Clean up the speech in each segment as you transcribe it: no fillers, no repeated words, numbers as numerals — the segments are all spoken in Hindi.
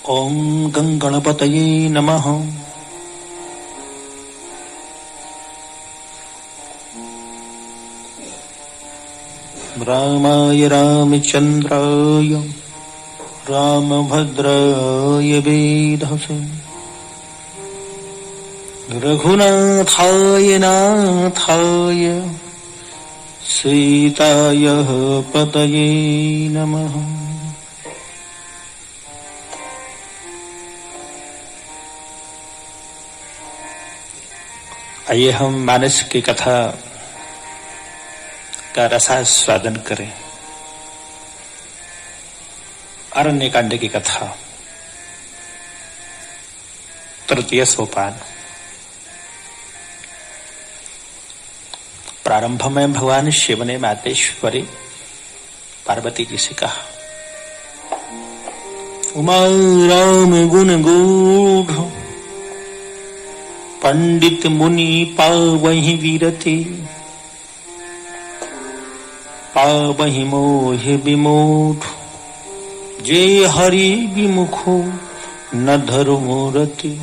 ओम गंगणपतये नमः। रामाय रामचंद्राय रामभद्राय वेधसे रघुनाथाय नाथाय सीताय पतये नमः। आइए हम मानस की कथा का रसास्वादन करें। अरण्यकांड की कथा, तृतीय सोपान। प्रारंभ में भगवान शिव ने मातेश्वरी पार्वती जी से कहा, उमा राम गुण गूढ़ पंडित मुनि पावहि वीरति पावहि मोह विमूढ़ जे हरि विमुखो न धर्मोरति।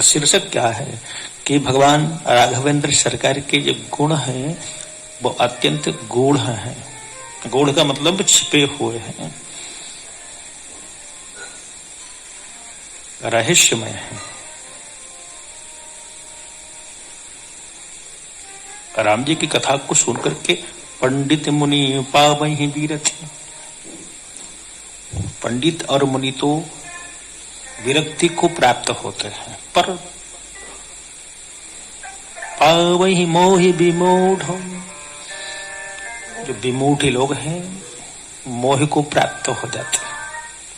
शीर्षक क्या है कि भगवान राघवेंद्र सरकार के जो गुण हैं वो अत्यंत गूढ़ हैं। गूढ़ का मतलब छिपे हुए हैं, रहस्यमय है। राम जी की कथा को सुनकर के पंडित मुनि पावहि वीरति, पंडित और मुनि तो विरक्ति को प्राप्त होते हैं, पर पावहि मोह विमूढ़, जो विमूढ़ लोग हैं मोह को प्राप्त हो जाते हैं।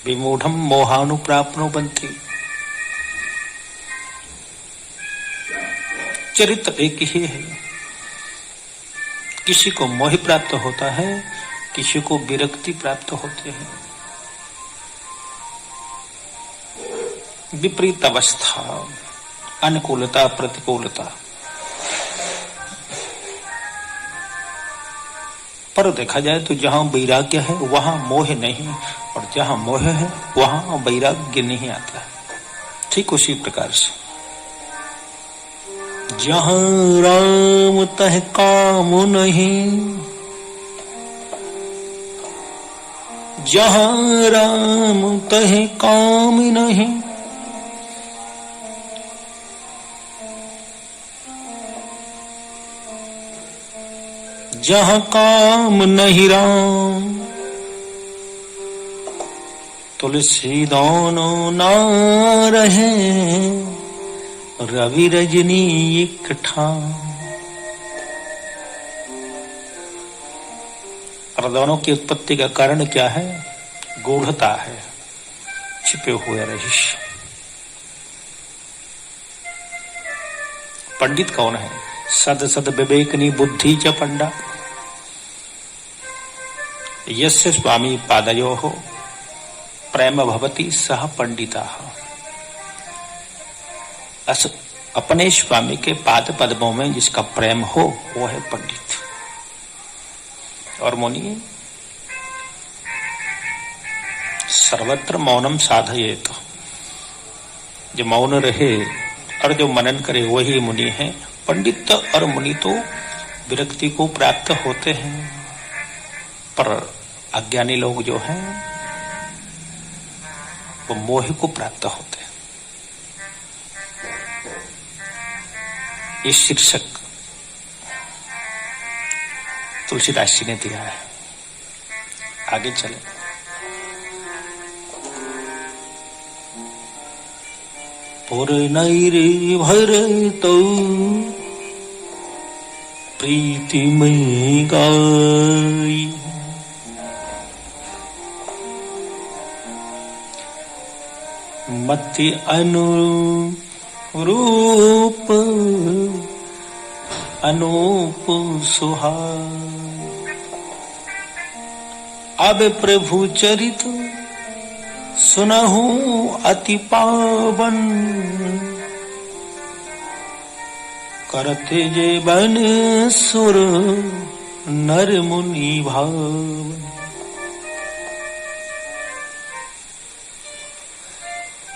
विमूढ़म मोहानुप्राप्नो बनती। चरित्र एक ही है, किसी को मोह प्राप्त होता है, किसी को विरक्ति प्राप्त होते हैं। विपरीत अवस्था, अनुकूलता प्रतिकूलता। पर देखा जाए तो जहां वैराग्य है वहां मोह नहीं, और जहां मोह है वहां वैराग्य नहीं आता। ठीक उसी प्रकार से जहां राम तह काम नहीं, जहां राम तह काम नहीं, जहां काम नहीं राम, तुलसी दोनों ना रहे रवि रजनी एक ठाम। और दोनों की उत्पत्ति का कारण क्या है? गूढ़ता है, छिपे हुए रहस्य। पंडित कौन है? सद सद विवेकनी बुद्धि च पंडा, यस्य स्वामी पादयोः प्रेम भवति सह पंडिता। अपने स्वामी के पाद पद्मों में जिसका प्रेम हो वो है पंडित। और मुनि सर्वत्र मौनम साधयेत, जो मौन रहे और जो मनन करे वही मुनि है। पंडित और मुनि तो विरक्ति को प्राप्त होते हैं, पर अज्ञानी लोग जो हैं वो मोह को प्राप्त होते हैं। इस शीर्षक तुलसीदास जी ने दिया है। आगे चले। पुर नैर भर तो प्रीति में गाई, मति अनुरूप अनूप सुहाई। अब प्रभु चरित सुनहु अति पावन, करते जे बन सुर नर मुनि भावन।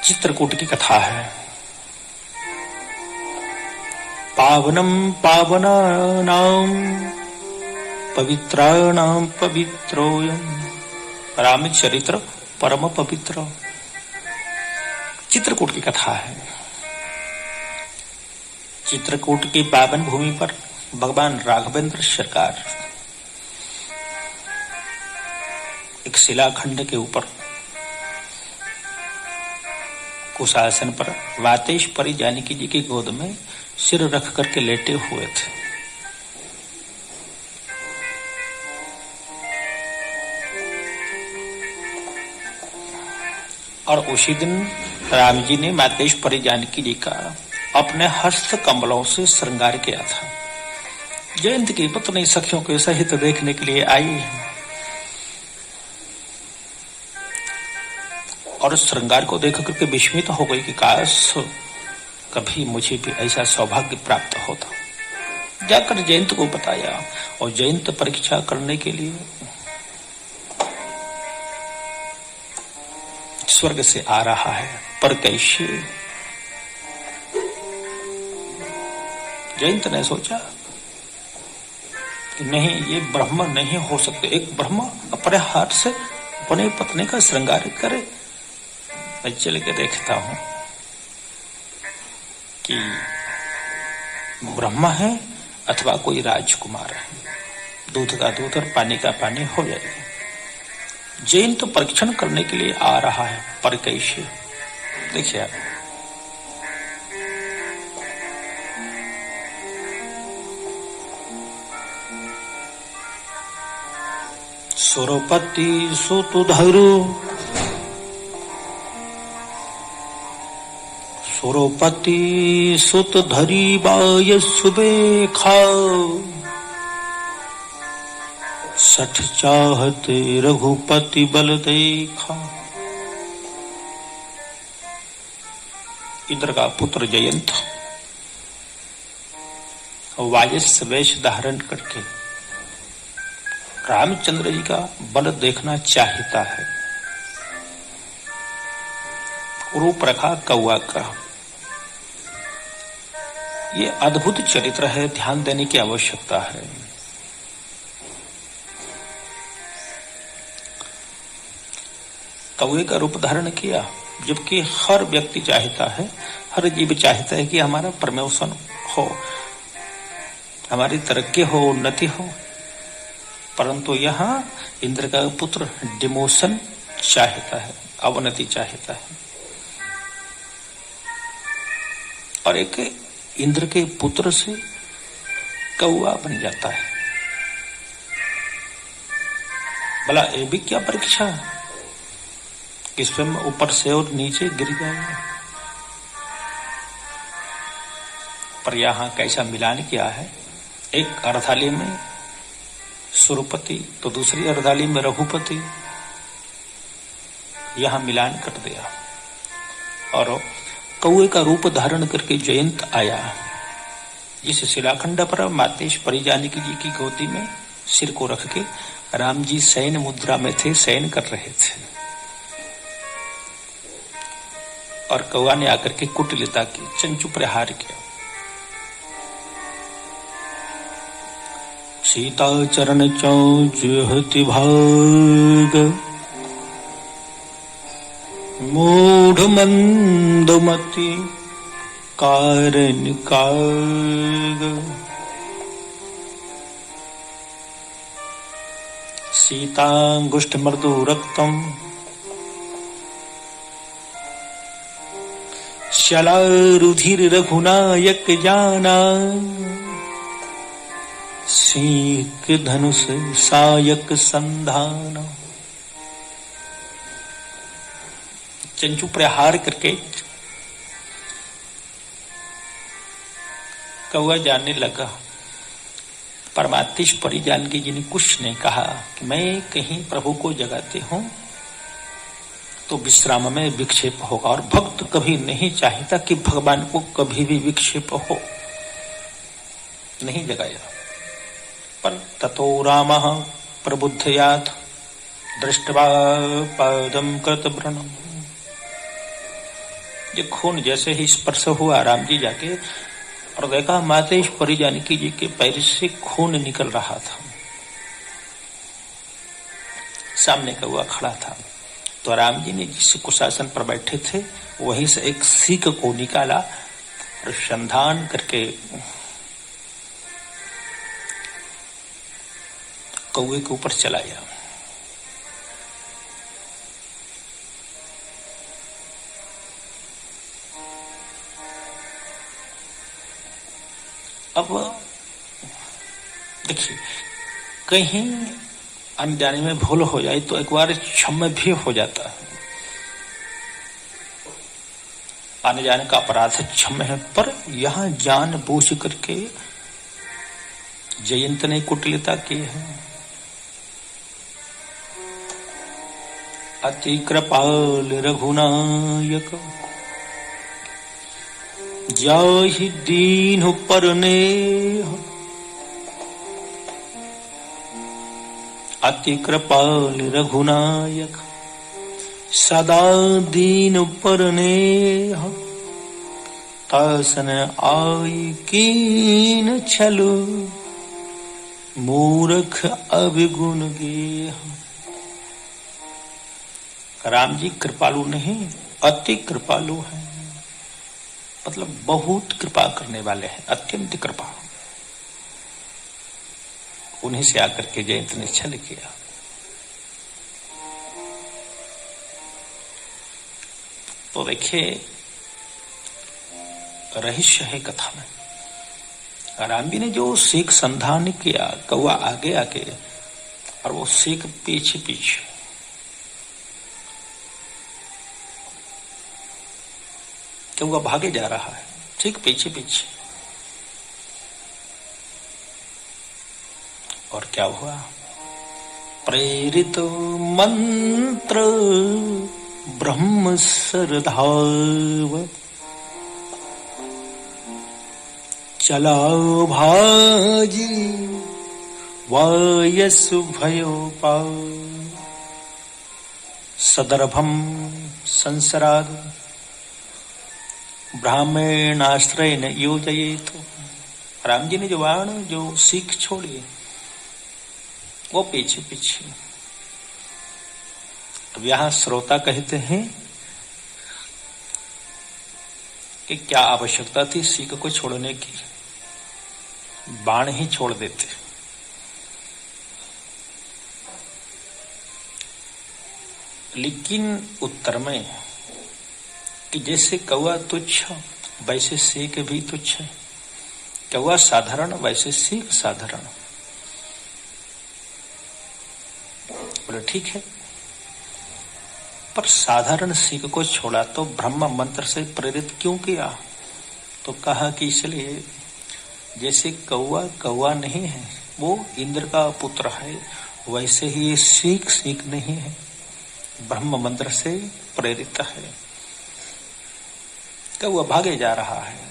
चित्रकूट की कथा है। पावनम पावनानां पवित्राणां पवित्रोऽयं रामचरित्र परम पवित्र। चित्रकूट की कथा है। चित्रकूट की पावन भूमि पर भगवान राघवेंद्र सरकार एक शिलाखंड के ऊपर कुशासन पर वातेश्वरी जानकी जी की गोद में सिर रख करके लेटे हुए थे। और उसी दिन राम जी ने मातेश्वरी जानकी जी का अपने हस्त कमलों से श्रृंगार किया था। जयंत की पत्नी सखियों के सहित देखने के लिए आई और श्रृंगार को देख करके विस्मित हो गई कि काश कभी मुझे भी ऐसा सौभाग्य प्राप्त होता। जाकर जयंत को बताया और जयंत परीक्षा करने के लिए स्वर्ग से आ रहा है, पर कैसे? जयंत ने सोचा कि नहीं, ये ब्रह्म नहीं हो सकते। एक ब्रह्म अपने हाथ से अपने पत्नी का श्रृंगार करे। मैं चल के देखता हूं कि ब्रह्म है अथवा कोई राजकुमार है। दूध का दूध और पानी का पानी हो जाएगा। जयंत परीक्षण करने के लिए आ रहा है, पर कैसे? देखिए आप, सुरपति सुतुधरु सुरपति सुत धरी बाय सुबेखा सठ चाहते रघुपति बल देखा। इंद्र का पुत्र जयंत वायस वेश धारण करके रामचंद्र जी का बल देखना चाहता है। रूप रखा कौआ का। ये अद्भुत चरित्र है, ध्यान देने की आवश्यकता है। कौए का रूप धारण किया, जबकि हर व्यक्ति चाहता है, हर जीव चाहता है कि हमारा प्रमोशन हो, हमारी तरक्की हो, उन्नति हो। परंतु यहाँ इंद्र का पुत्र डिमोशन चाहता है, अवनति चाहता है। और एक इंद्र के पुत्र से कौआ बन जाता है। भला ये भी क्या परीक्षा कि स्वयं ऊपर से और नीचे गिर जाएगा। पर यहाँ कैसा मिलान किया है, एक अर्धाली में सुरपति तो दूसरी अर्धाली में रघुपति, यहाँ मिलान कर दिया। और कौए का रूप धारण करके जयंत आया, जिस शिलाखंड पर मातेश्वरी जानकी जी की गोदी में सिर को रख के राम जी शयन मुद्रा में थे, शयन कर रहे थे। और कौआ ने आकर के कुटिलता की, चंचू प्रहार किया। सीता चरण चौज हति भाग मूढ़ मंदमति कारण काग। सीतांगुष्ठ मृदु रक्तम शलारुधिर रघुनायक जाना। सीक धनुष सायक संधान। चंचू प्रहार करके कौआ जानने लगा। परमात्मेश्वरी जानकी जी ने कुछ नहीं कहा कि मैं कहीं प्रभु को जगाते हूं तो विश्राम में विक्षेप होगा। और भक्त कभी नहीं चाहता कि भगवान को कभी भी विक्षेप हो, नहीं जगाया। पर ततो रामः प्रबुद्धयात् दृष्ट्वा पादं कृतव्रणम्। ये खून जैसे ही स्पर्श हुआ राम जी जाके और देखा मातेश्वरी जानकी जी के पैर से खून निकल रहा था। सामने कौआ खड़ा था तो राम जी ने जिस कुशासन पर बैठे थे वहीं से एक सीख को निकाला और संधान करके कौए के ऊपर चलाया। अब देखिए कहीं आने जाने में भूल हो जाए तो एक बार क्षम्य भी हो जाता है, आने जाने का अपराध क्षम्य है, पर यहां जानबूझ करके जयंत ने कुटिलता की है। अति कृपाल रघुनायक जाहि दीन परने, अति कृपाल रघुनायक सदा दीन परने, तासन आई कीन छलो मूर्ख अभिगुण गे। राम जी कृपालु नहीं अति कृपालु हैं, मतलब बहुत कृपा करने वाले हैं, अत्यंत कृपा। उन्हीं से आकर के जयंत ने छल किया। तो देखिए रहस्य है कथा में। राम जी ने जो सीख संधान किया, कौआ आगे आगे और वो सीख पीछे पीछे, कौआ भागे जा रहा है ठीक पीछे पीछे। और क्या हुआ? प्रेरित मंत्र ब्रह्म सरधाव, चलाओ भाजी वायसु भयो पाव, सदर्भम संसराद ब्राह्मणाश्रय न योजयेत। राम जी ने जो बाण जो सीख छोड़ी वो पीछे पीछे। अब यहां श्रोता कहते हैं कि क्या आवश्यकता थी सीख को छोड़ने की, बाण ही छोड़ देते। लेकिन उत्तर में कि जैसे कौआ तुच्छ वैसे सीख भी तुच्छ है, कौआ साधारण वैसे सीख साधारण। बोले ठीक है, पर साधारण सीख को छोड़ा तो ब्रह्म मंत्र से प्रेरित क्यों किया? तो कहा कि इसलिए जैसे कौआ कौआ नहीं है, वो इंद्र का पुत्र है, वैसे ही ये सीख सीख नहीं है, ब्रह्म मंत्र से प्रेरित है। कौआ भागे जा रहा है।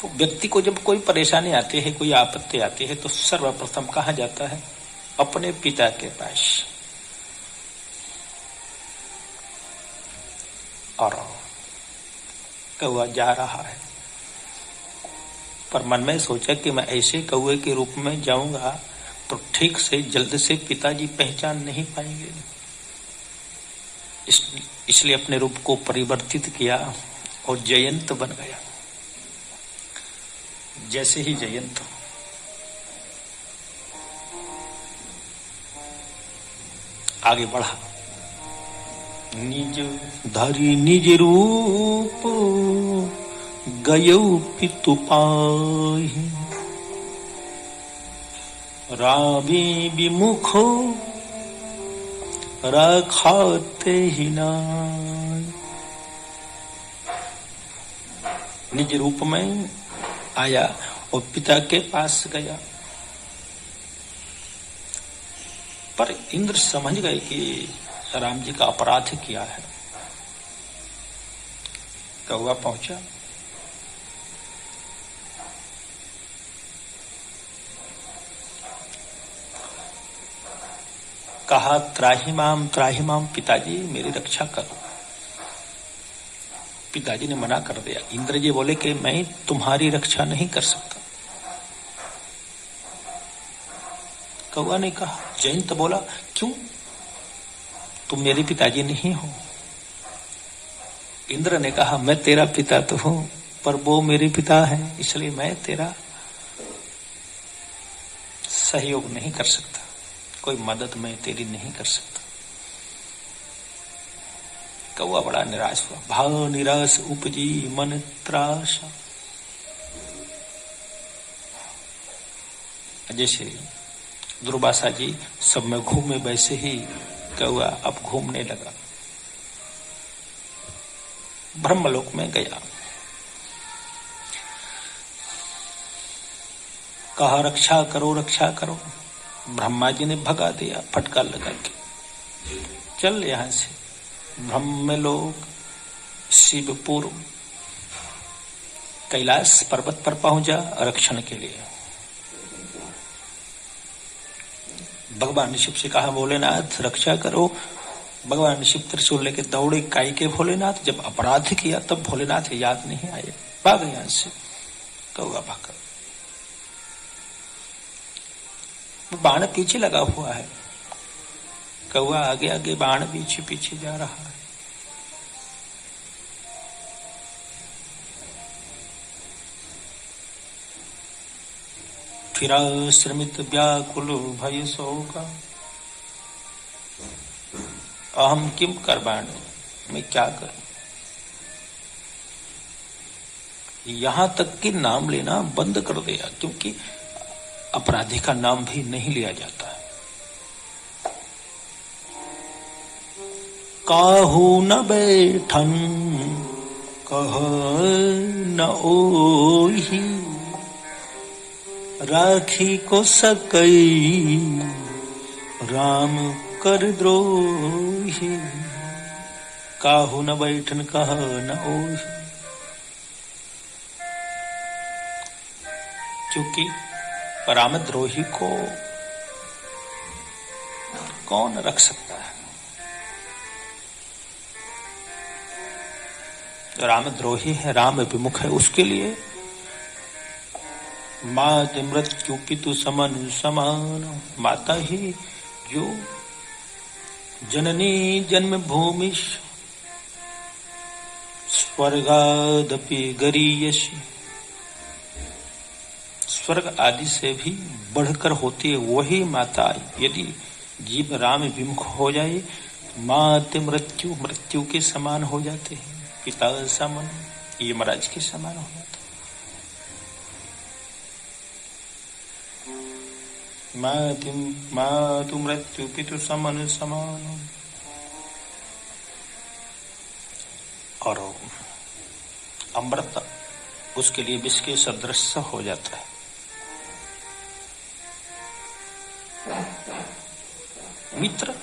तो व्यक्ति को जब कोई परेशानी आती है, कोई आपत्ति आती है, तो सर्वप्रथम कहाँ जाता है? अपने पिता के पास। और कौआ जा रहा है, पर मन में सोचा कि मैं ऐसे कौए के रूप में जाऊंगा तो ठीक से जल्द से पिताजी पहचान नहीं पाएंगे। इसलिए अपने रूप को परिवर्तित किया और जयंत बन गया। जैसे ही जयंत आगे बढ़ा, निज धरि निज रूप गयो पितु पाहि, रावी विमुखो रखाते ही नाय। निज रूप में आया और पिता के पास गया, पर इंद्र समझ गए कि राम जी का अपराध किया है। कौआ पहुंचा, कहा त्राहि माम, पिताजी मेरी रक्षा करो। पिताजी ने मना कर दिया। इंद्र जी बोले कि मैं तुम्हारी रक्षा नहीं कर सकता। कौआ ने कहा, जयंत बोला, क्यों, तुम मेरे पिताजी नहीं हो। इंद्र ने कहा, मैं तेरा पिता तो हूं, पर वो मेरे पिता है, इसलिए मैं तेरा सहयोग नहीं कर सकता, कोई मदद मैं तेरी नहीं कर सकता। कौआ बड़ा निराश हुआ। भाव निराश उपजी मन त्रासा। जैसे दुर्वासा जी सब में घूमे, वैसे ही कौआ अब घूमने लगा, ब्रह्मलोक में गया। कहा रक्षा करो, रक्षा करो। ब्रह्मा जी ने भगा दिया फटका लगा के, चल यहां से। ब्रह्मलोक शिवपुर कैलाश पर्वत पर पहुंचा रक्षण के लिए। भगवान शिव से कहा, भोलेनाथ रक्षा करो। भगवान शिव त्रिशूल लेके दौड़े काई के भोलेनाथ। जब अपराध किया तब भोलेनाथ याद नहीं आए, भाग यहां से। कौआ भागा, बाण पीछे लगा हुआ है। कौआ आगे आगे, बाण पीछे पीछे जा रहा है। फिर श्रमित व्याकुल भय शोका। अहम किम कर्माणि, मैं क्या करूं। यहां तक कि नाम लेना बंद कर दिया, क्योंकि अपराधी का नाम भी नहीं लिया जाता है। काहू न बैठन कह न ओही, राखी को सकई राम कर द्रोही। काहू न बैठन कह न ओही, क्योंकि रामद्रोही को कौन रख सकता है। रामद्रोही है, राम विमुख है, उसके लिए मात मृत्यु पितु समन समान। माता ही जो जननी जन्म भूमि स्वर्गादपि गरीयसी, स्वर्ग आदि से भी बढ़कर होती है, वही माता। यदि जीव राम विमुख हो जाए, मात मृत्यु, मृत्यु के समान हो जाते हैं। पिता समान, यमराज के समान हो जाते। मातु मृत्यु पितु समन समान। और अमृत उसके लिए विष के सदृश हो जाता है। मित्र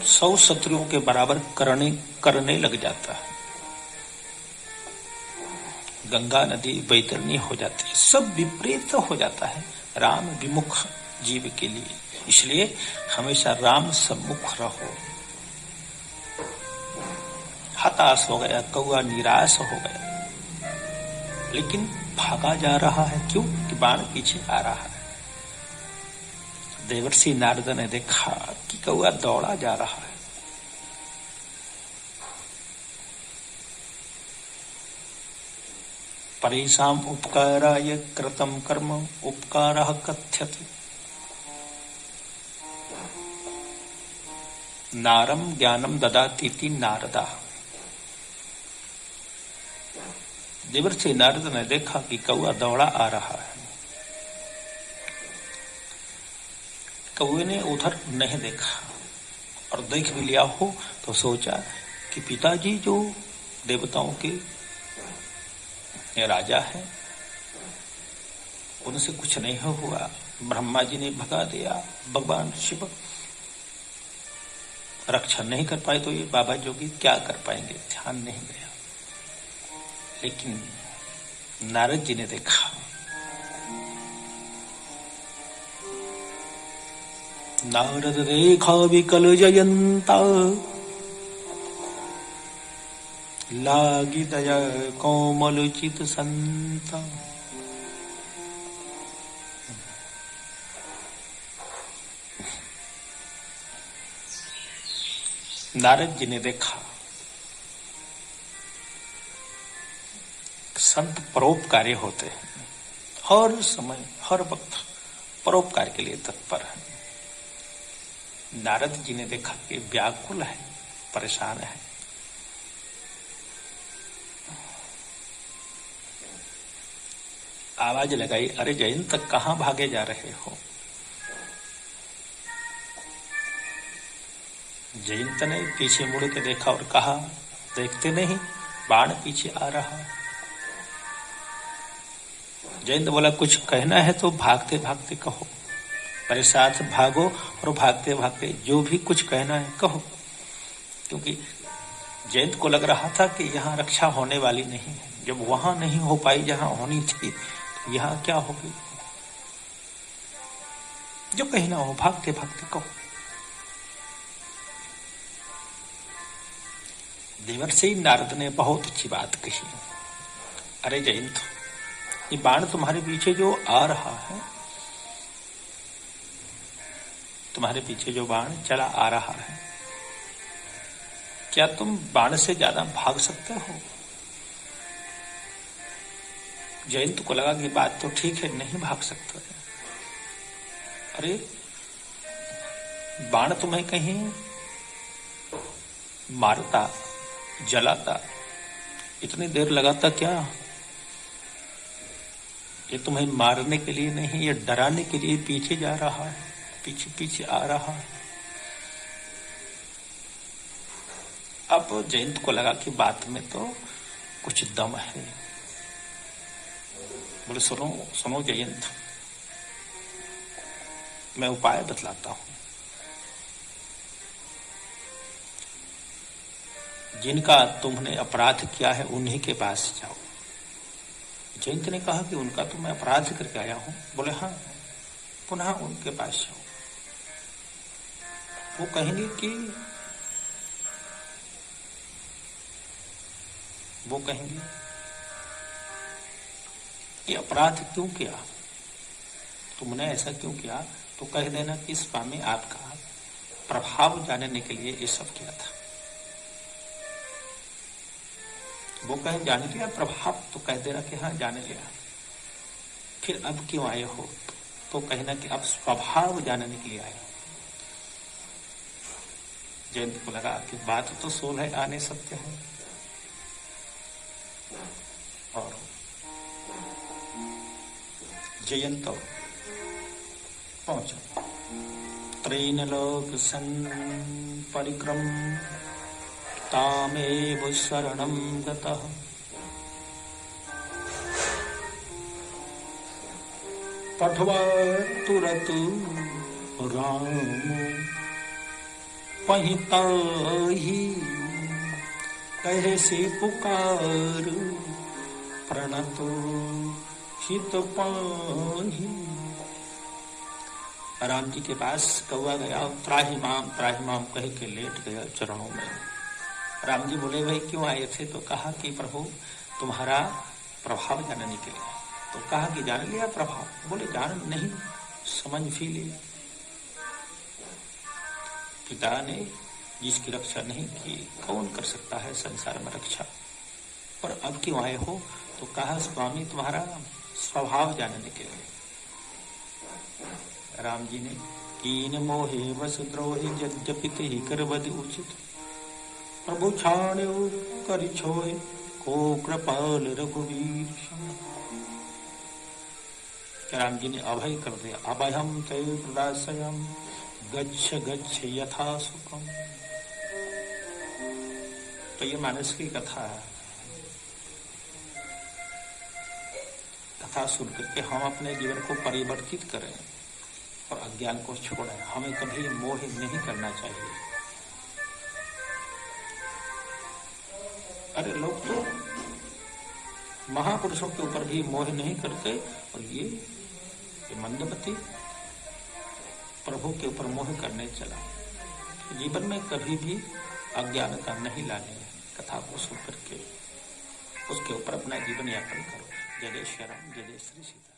100 शत्रुओं के बराबर करने लग जाता है। गंगा नदी वैतरणी हो जाती है, सब विपरीत हो जाता है राम विमुख जीव के लिए। इसलिए हमेशा राम सम्मुख रहो। हताश हो गया कौआ, निराश हो गया, लेकिन भागा जा रहा है। क्यों? कि बाण पीछे आ रहा है। देवर्षि नारद ने देखा कि कौआ दौड़ा जा रहा है। परेशान उपकाराय कृतम कर्म उपकारः कथ्यते। नारम ज्ञानम ददातीति नारदा। देवर्षि नारद ने देखा कि कौआ दौड़ा आ रहा है। कौए ने उधर नहीं देखा, और देख भी लिया हो तो सोचा कि पिताजी जो देवताओं के राजा है, उनसे कुछ नहीं हुआ। ब्रह्मा जी ने भगा दिया, भगवान शिव रक्षा नहीं कर पाए, तो ये बाबा जोगी क्या कर पाएंगे, ध्यान नहीं गया। लेकिन नारद जी ने देखा नारद देखा विकल जयंता, लागी दया कोमल चित संता। नारद जी ने देखा संत परोपकारी होते हैं, हर समय हर वक्त परोपकार के लिए तत्पर है। नारद जी ने देखा कि व्याकुल है, परेशान है। आवाज लगाई, अरे जयंत कहां भागे जा रहे हो? जयंत ने पीछे मुड़ के देखा और कहा, देखते नहीं बाण पीछे आ रहा। जयंत बोला, कुछ कहना है तो भागते भागते कहो, मेरे साथ भागो और भागते भागते जो भी कुछ कहना है कहो। क्योंकि जयंत को लग रहा था कि यहाँ रक्षा होने वाली नहीं है, जब वहां नहीं हो पाई जहां होनी थी तो यहाँ क्या होगी। जो कहना हो भागते भागते कहो। देवर्षि नारद ने बहुत अच्छी बात कही, अरे जयंत, ये बाण तुम्हारे पीछे जो आ रहा है, तुम्हारे पीछे जो बाण चला आ रहा है, क्या तुम बाण से ज्यादा भाग सकते हो? जयंत को लगा कि बात तो ठीक है, नहीं भाग सकते। अरे बाण तुम्हें कहीं मारता, जलाता, इतनी देर लगाता क्या? ये तुम्हें मारने के लिए नहीं, ये डराने के लिए पीछे जा रहा है, पीछे पीछे आ रहा है। अब जयंत को लगा कि बात में तो कुछ दम है। बोले, सुनो सुनो जयंत, मैं उपाय बतलाता हूं। जिनका तुमने अपराध किया है उन्हीं के पास जाओ। जयंत ने कहा कि उनका तो मैं अपराध करके आया हूं। बोले, हाँ, पुनः उनके पास जाओ। वो कहेंगे कि अपराध क्यों किया, तुमने ऐसा क्यों किया? तो कह देना कि स्वामी आपका प्रभाव जानने के लिए ये सब किया था। वो कहे जान लिया प्रभाव, तो कह देना कि हाँ जान लिया। फिर अब क्यों आए हो? तो कहना कि अब स्वभाव जानने के लिए आए हो। जयंत को लगा कि बात तो 16 आने सत्य है। और जयंत पहुंचा। त्रैनलोक सन परिक्रम तामेव शरणं गतः। पठवा तुरत राम पहिताहि, कहे से पुकार प्रणतो हित पाहि। राम जी के पास कौआ गया, त्राहि माम कह के लेट गया चरणों में। राम जी बोले, भाई क्यों आए थे? तो कहा कि प्रभु तुम्हारा प्रभाव जानने के लिए। तो कहा कि जान लिया प्रभाव? बोले, जान नहीं, समझ भी लिया। पिता ने जिसकी रक्षा नहीं की, कौन कर सकता है संसार में रक्षा? और अब क्यों आए हो? तो कहा स्वामी तुम्हारा स्वभाव जानने के लिए। राम जी ने कीन मोहे वस द्रोहि जद्यपित ही कर बद उचित, प्रभु छाण्यो करि छोहि को कृपाल रघुवीर। राम जी ने अभय कर दिया, अभयम ते प्रदासयम गच्छ गच्छ यथा सुखम। तो ये मानस की कथा है। कथा सुन करके हम अपने जीवन को परिवर्तित करें और अज्ञान को छोड़ें। हमें कभी मोह नहीं करना चाहिए। अरे लोग तो महापुरुषों के ऊपर भी मोह नहीं करते, और ये मंदमती प्रभु के ऊपर मोह करने चला। जीवन में कभी भी अज्ञानता नहीं लानी है। कथा को सुन करके उसके ऊपर अपना जीवन यापन करो। जय जय श्री राम, जय जय श्री सीता।